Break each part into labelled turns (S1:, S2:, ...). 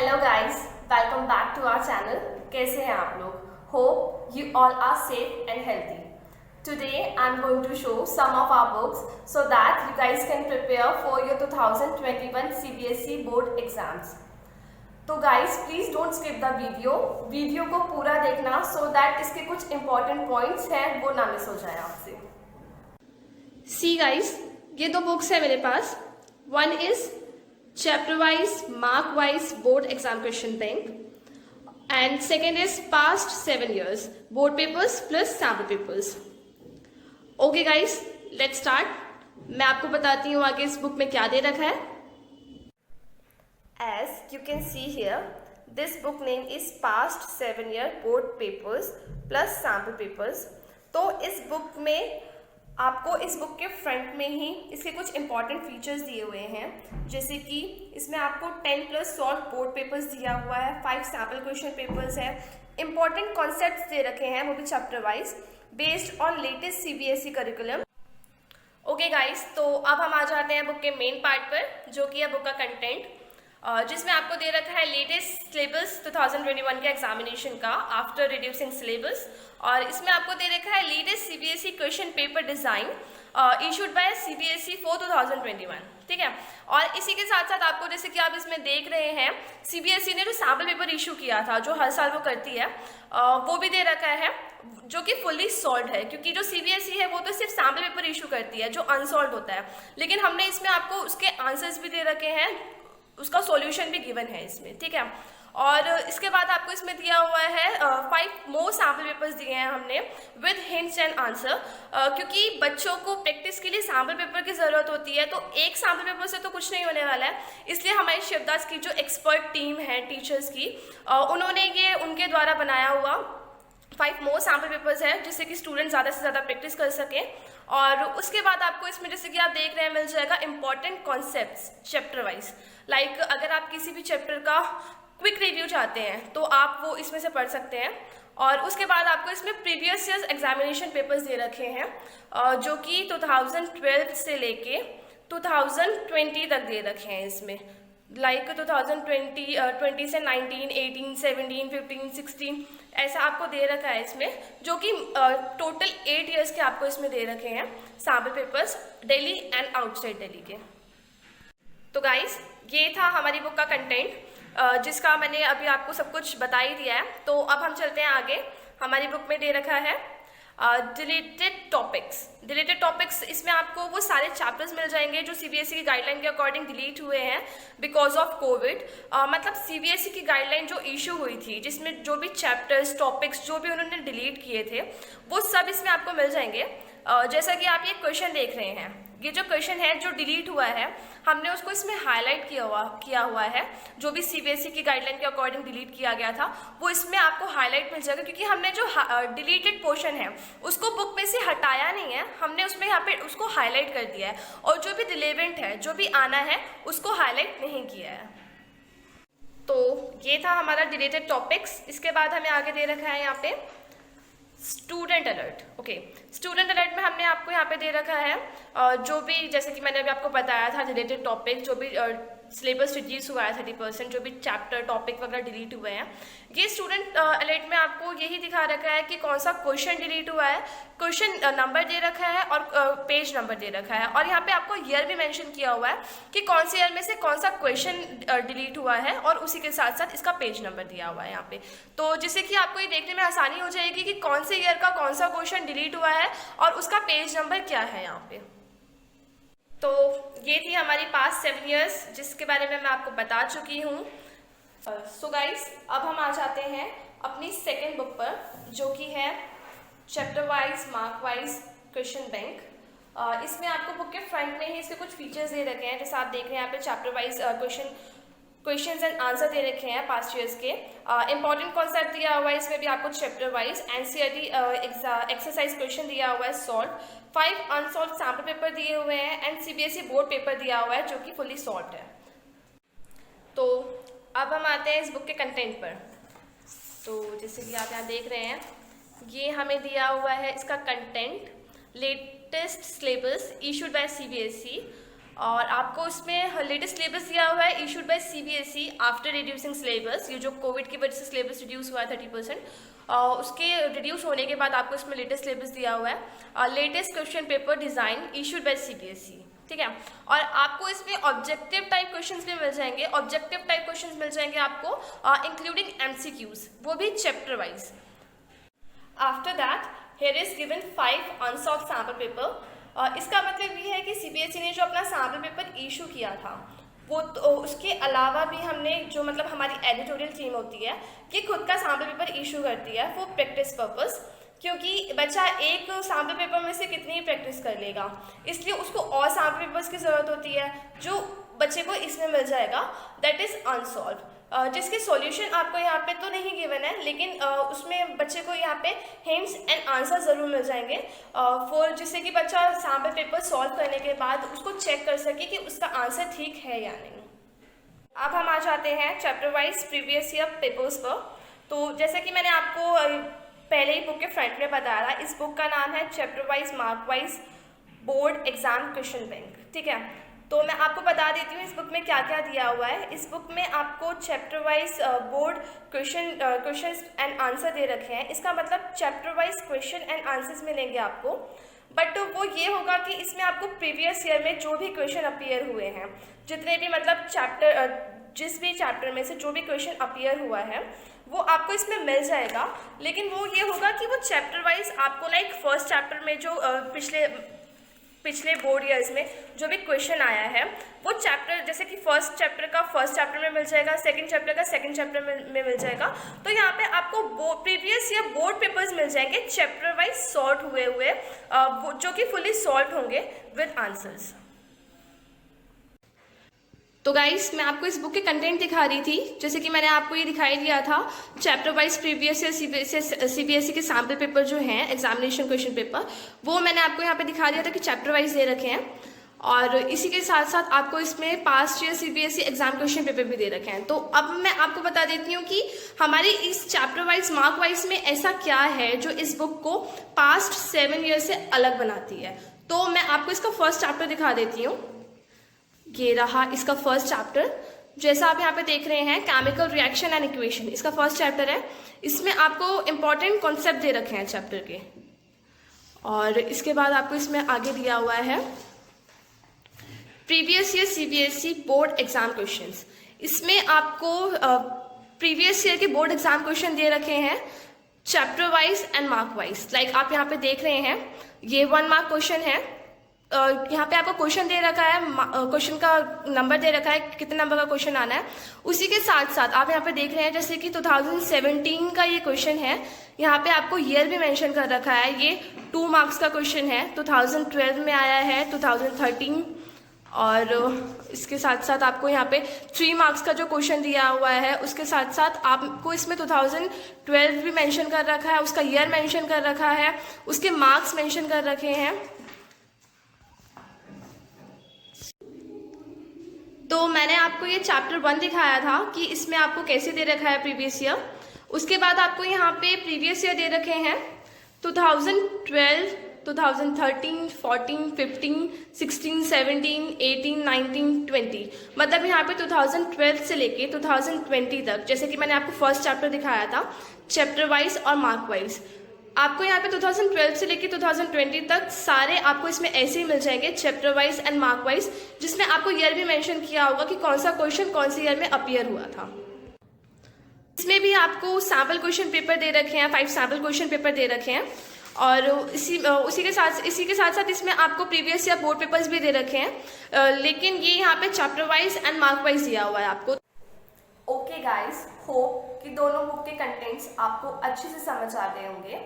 S1: Hello guys, welcome back to our channel. कैसे हैं आप लोग? Hope you all are safe and healthy. Today I am going to show some of our books so that you guys can prepare for your 2021 CBSE board exams. तो guys please don't skip the video को पूरा देखना so that इसके कुछ important points हैं वो ना miss हो जाए आपसे। सी गाइस, ये दो बुक्स है मेरे पास। One is chapter wise mark wise board exam question bank and second is past 7 years board papers plus sample papers. Okay guys, let's start. मैं आपको बताती हूँ आगे इस बुक में क्या दे रखा है। As you can see here, this book name is past 7 year board papers plus sample papers. तो इस बुक में आपको इस बुक के फ्रंट में ही इसके कुछ इंपॉर्टेंट फीचर्स दिए हुए हैं, जैसे कि इसमें आपको 10+ सॉल्व बोर्ड पेपर्स दिया हुआ है, 5 सैम्पल क्वेश्चन पेपर्स है, इंपॉर्टेंट कॉन्सेप्ट्स दे रखे हैं वो भी chapter wise based on latest CBSE curriculum. Okay guys, तो अब हम आ जाते हैं बुक के मेन पार्ट पर, जो कि है बुक का कंटेंट, जिसमें आपको दे रखा है लेटेस्ट सिलेबस 2021 के एग्जामिनेशन का आफ्टर रिड्यूसिंग सिलेबस, और इसमें आपको दे रखा है latest CBSE question paper design issued by CBSE for 2021। ठीक है, और इसी के साथ साथ आपको, जैसे कि आप इसमें देख रहे हैं, CBSE ने जो सैम्पल पेपर इशू किया था, जो हर साल वो करती है, वो भी दे रखा है, जो कि फुल्ली सॉल्व है, क्योंकि जो CBSE है वो तो सिर्फ सैम्पल पेपर इशू करती है जो अनसॉल्व होता है, लेकिन हमने इसमें आपको उसके आंसर्स भी दे रखे हैं, उसका सॉल्यूशन भी गिवन है इसमें। ठीक है, और इसके बाद आपको इसमें दिया हुआ है 5 मोर सैम्पल पेपर्स दिए हैं हमने विद हिंट्स एंड आंसर, क्योंकि बच्चों को प्रैक्टिस के लिए सैम्पल पेपर की ज़रूरत होती है, तो एक सैम्पल पेपर से तो कुछ नहीं होने वाला है, इसलिए हमारी शिवदास की जो एक्सपर्ट टीम है टीचर्स की, उन्होंने ये उनके द्वारा बनाया हुआ 5 मोर सैम्पल पेपर्स है, जिससे कि स्टूडेंट ज़्यादा से ज़्यादा प्रैक्टिस कर सकें। और उसके बाद आपको इसमें, जैसे कि आप देख रहे हैं, मिल जाएगा important concepts chapter wise. Like अगर आप किसी भी चैप्टर का क्विक रिव्यू चाहते हैं तो आप वो इसमें से पढ़ सकते हैं। और उसके बाद आपको इसमें प्रीवियस ईयर्स एग्जामिनेशन पेपर्स दे रखे हैं, जो कि 2012 से लेके 2020 तक दे रखे हैं इसमें। लाइक 2020 से 19, 18, 17, 15, 16 ऐसा आपको दे रखा है इसमें, जो कि टोटल 8 ईयर्स के आपको इसमें दे रखे हैं sample papers, Delhi and outside Delhi के। तो गाइस, ये था हमारी बुक का कंटेंट, जिसका मैंने अभी आपको सब कुछ बता ही दिया है। तो अब हम चलते हैं आगे। हमारी बुक में दे रखा है डिलीटेड टॉपिक्स। इसमें आपको वो सारे चैप्टर्स मिल जाएंगे जो CBSE की गाइडलाइन के अकॉर्डिंग डिलीट हुए हैं बिकॉज ऑफ कोविड। मतलब CBSE की गाइडलाइन जो इशू हुई थी, जिसमें जो भी चैप्टर्स टॉपिक्स जो भी उन्होंने डिलीट किए थे, वो सब इसमें आपको मिल जाएंगे। जैसा कि आप ये क्वेश्चन देख रहे हैं, ये जो क्वेश्चन है जो डिलीट हुआ है, हमने उसको इसमें हाईलाइट किया हुआ है। जो भी CBSE की गाइडलाइन के अकॉर्डिंग डिलीट किया गया था वो इसमें आपको हाईलाइट मिल जाएगा, क्योंकि हमने जो डिलीटेड पोर्शन है उसको बुक में से हटाया नहीं है, हमने उसमें यहाँ पे उसको हाईलाइट कर दिया है, और जो भी रिलेवेंट है, जो भी आना है, उसको हाईलाइट नहीं किया है। तो ये था हमारा डिलीटेड टॉपिक्स। इसके बाद हमें आगे दे रखा है यहाँ पे student alert. Okay, student alert में हमने आपको यहाँ पे दे रखा है जो भी, जैसे कि मैंने अभी आपको बताया था, रिलेटेड टॉपिक जो भी सिलेबस रिड्यूस हुआ है 30%, जो भी चैप्टर टॉपिक वगैरह डिलीट हुए हैं, ये स्टूडेंट अलर्ट में आपको यही दिखा रखा है कि कौन सा क्वेश्चन डिलीट हुआ है, क्वेश्चन नंबर दे रखा है और पेज नंबर दे रखा है, और यहाँ पे आपको ईयर भी मेंशन किया हुआ है कि कौन से ईयर में से कौन सा क्वेश्चन डिलीट हुआ है, और उसी के साथ साथ इसका पेज नंबर दिया हुआ है यहाँ पे। तो जिससे कि आपको ये देखने में आसानी हो जाएगी कि कौन से ईयर का कौन सा क्वेश्चन डिलीट हुआ है और उसका पेज नंबर क्या है यहाँ पे। तो ये थी हमारी पास्ट 7 ईयर्स, जिसके बारे में मैं आपको बता चुकी हूँ। सो गाइस, अब हम आ जाते हैं अपनी सेकेंड बुक पर, जो कि है chapter wise mark wise question bank. इसमें आपको बुक के फ्रंट में ही इसके कुछ फीचर्स दे रखे हैं, जैसे आप देख रहे हैं यहाँ पे chapter wise questions and answer दे रखे हैं पास्ट ईयर्स के। इंपॉर्टेंट कॉन्सेप्ट दिया हुआ है इसमें भी आपको chapter wise, NCERT exercise question दिया हुआ है सॉल्व, 5 अनसॉल्व सैम्पल पेपर दिए हुए हैं, एंड CBSE बोर्ड पेपर दिया हुआ है जो कि फुली सॉल्व है। तो अब हम आते हैं इस बुक के कंटेंट पर। तो जैसे कि आप यहाँ देख रहे हैं, ये हमें दिया हुआ है इसका content, latest syllabus issued by CBSE और आपको इसमें लेटेस्ट सिलेबस दिया हुआ है issued by CBSE after reducing syllabus. ये जो कोविड की वजह से सिलेबस रिड्यूस हुआ है 30%, उसके रिड्यूस होने के बाद आपको इसमें लेटेस्ट सिलेबस दिया हुआ है। Latest question paper design issued by CBSE, ठीक है। और आपको इसमें ऑब्जेक्टिव टाइप क्वेश्चंस भी मिल जाएंगे, ऑब्जेक्टिव टाइप क्वेश्चंस मिल जाएंगे आपको इंक्लूडिंग MCQs, वो भी chapter wise. After that here is given 5 unsolved sample paper. इसका मतलब ये है कि CBSE ने जो अपना सैम्पल पेपर इशू किया था वो तो उसके अलावा भी हमने जो मतलब हमारी एडिटोरियल टीम होती है कि खुद का सैम्पल पेपर इशू करती है फॉर प्रैक्टिस पर्पस, क्योंकि बच्चा एक सैम्पल पेपर में से कितनी प्रैक्टिस कर लेगा, इसलिए उसको और सैम्पल पेपर्स की ज़रूरत होती है जो बच्चे को इसमें मिल जाएगा, दैट इज़ अनसॉल्व, जिसके सॉल्यूशन आपको यहाँ पे तो नहीं गिवन है, लेकिन उसमें बच्चे को यहाँ पे हिंट्स एंड आंसर ज़रूर मिल जाएंगे फॉर, जिससे कि बच्चा सैम्पल पेपर सॉल्व करने के बाद उसको चेक कर सके कि उसका आंसर ठीक है या नहीं। अब हम आ जाते हैं chapter wise previous year papers पर। तो जैसे कि मैंने आपको पहले ही बुक के फ्रंट में बताया था, इस बुक का नाम है chapter wise mark wise board exam question bank, ठीक है। तो मैं आपको बता देती हूँ इस बुक में क्या क्या दिया हुआ है। इस बुक में आपको chapter wise board question and answer दे रखे हैं। इसका मतलब chapter wise question and answers मिलेंगे आपको, बट वो ये होगा कि इसमें आपको प्रीवियस ईयर में जो भी क्वेश्चन अपीयर हुए हैं, जितने भी मतलब जिस भी चैप्टर में से जो भी क्वेश्चन अपीयर हुआ है वो आपको इसमें मिल जाएगा। लेकिन वो ये होगा कि वो चैप्टर वाइज आपको लाइक फर्स्ट चैप्टर में जो पिछले बोर्ड ईयर्स में जो भी क्वेश्चन आया है वो चैप्टर, जैसे कि फर्स्ट चैप्टर में मिल जाएगा, सेकंड चैप्टर का सेकंड चैप्टर में मिल जाएगा। तो यहाँ पे आपको प्रीवियस ईयर बोर्ड पेपर्स मिल जाएंगे चैप्टर वाइज सॉर्ट हुए जो कि फुली सॉल्व होंगे विद आंसर्स। तो गाइस मैं आपको इस बुक के कंटेंट दिखा रही थी, जैसे कि मैंने आपको ये दिखाई दिया था chapter wise previous year CBSE के सैम्पल पेपर जो हैं एग्जामिनेशन क्वेश्चन पेपर, वो मैंने आपको यहाँ पे दिखा दिया था कि चैप्टर वाइज दे रखे हैं। और इसी के साथ साथ आपको इसमें past year CBSE exam question paper भी दे रखे हैं। तो अब मैं आपको बता देती हूँ कि हमारी इस चैप्टर वाइज मार्क वाइज में ऐसा क्या है जो इस बुक को पास्ट 7 ईयर से अलग बनाती है। तो मैं आपको इसका फर्स्ट चैप्टर दिखा देती हूँ। ये रहा इसका फर्स्ट चैप्टर, जैसा आप यहाँ पे देख रहे हैं केमिकल रिएक्शन एंड इक्वेशन, इसका फर्स्ट चैप्टर है। इसमें आपको इंपॉर्टेंट कॉन्सेप्ट दे रखे हैं चैप्टर के। और इसके बाद आपको इसमें आगे दिया हुआ है previous year CBSE board exam questions. इसमें आपको प्रीवियस ईयर के बोर्ड एग्जाम क्वेश्चन दे रखे हैं chapter wise and mark wise. Like आप यहाँ पे देख रहे हैं ये 1 मार्क क्वेश्चन है। यहाँ पे आपको क्वेश्चन दे रखा है, क्वेश्चन का नंबर दे रखा है, कितने नंबर का क्वेश्चन आना है। उसी के साथ साथ आप यहाँ पे देख रहे हैं जैसे कि 2017 का ये क्वेश्चन है, यहाँ पे आपको ईयर भी मेंशन कर रखा है। ये 2 मार्क्स का क्वेश्चन है, 2012 में आया है, 2013। और इसके साथ साथ आपको यहाँ पे 3 मार्क्स का जो क्वेश्चन दिया हुआ है, उसके साथ साथ आपको इसमें 2012 भी मेंशन कर रखा है, उसका ईयर मेंशन कर रखा है, उसके मार्क्स मेंशन कर रखे हैं। तो मैंने आपको ये चैप्टर 1 दिखाया था कि इसमें आपको कैसे दे रखा है प्रीवियस ईयर। उसके बाद आपको यहाँ पे प्रीवियस ईयर दे रखे हैं 2012, 2013, 14, 15, 16, 17, 18, 19, 20, मतलब यहाँ पे 2012 से लेके 2020 तक, जैसे कि मैंने आपको फर्स्ट चैप्टर दिखाया था चैप्टर वाइज और मार्क वाइज। आपको यहाँ पे 2012 से लेके 2020 तक सारे आपको इसमें ऐसे ही मिल जाएंगे chapter wise and mark wise, जिसमें आपको ईयर भी मेंशन किया होगा कि कौन सा क्वेश्चन कौन से ईयर में अपीयर हुआ था। इसमें भी आपको सैम्पल क्वेश्चन पेपर दे रखे हैं, 5 सैम्पल क्वेश्चन पेपर दे रखे हैं। और इसी के साथ साथ इसमें आपको प्रीवियस ईयर बोर्ड पेपर्स भी दे रखे हैं, लेकिन ये यहाँ पे chapter wise and mark wise दिया हुआ है आपको। ओके गाइस, होप कि दोनों बुक के कंटेंट्स आपको अच्छे से समझ आ गए होंगे।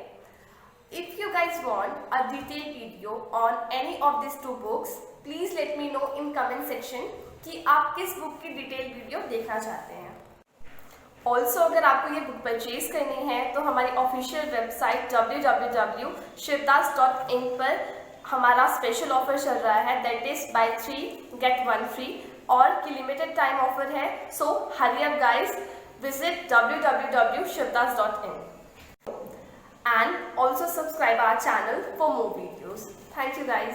S1: If you guys want a detailed video on any of these 2 books, please let me know in comment section कि आप किस बुक की डिटेल वीडियो देखना चाहते हैं। ऑल्सो अगर आपको ये बुक परचेज करनी है तो हमारी ऑफिशियल वेबसाइट www.shivdas.in पर हमारा स्पेशल ऑफर चल रहा है, that is buy 3 get 1 free, और की लिमिटेड टाइम ऑफर है। So hurry up guys, visit www.shivdas.in and also subscribe our channel for more videos. Thank you guys.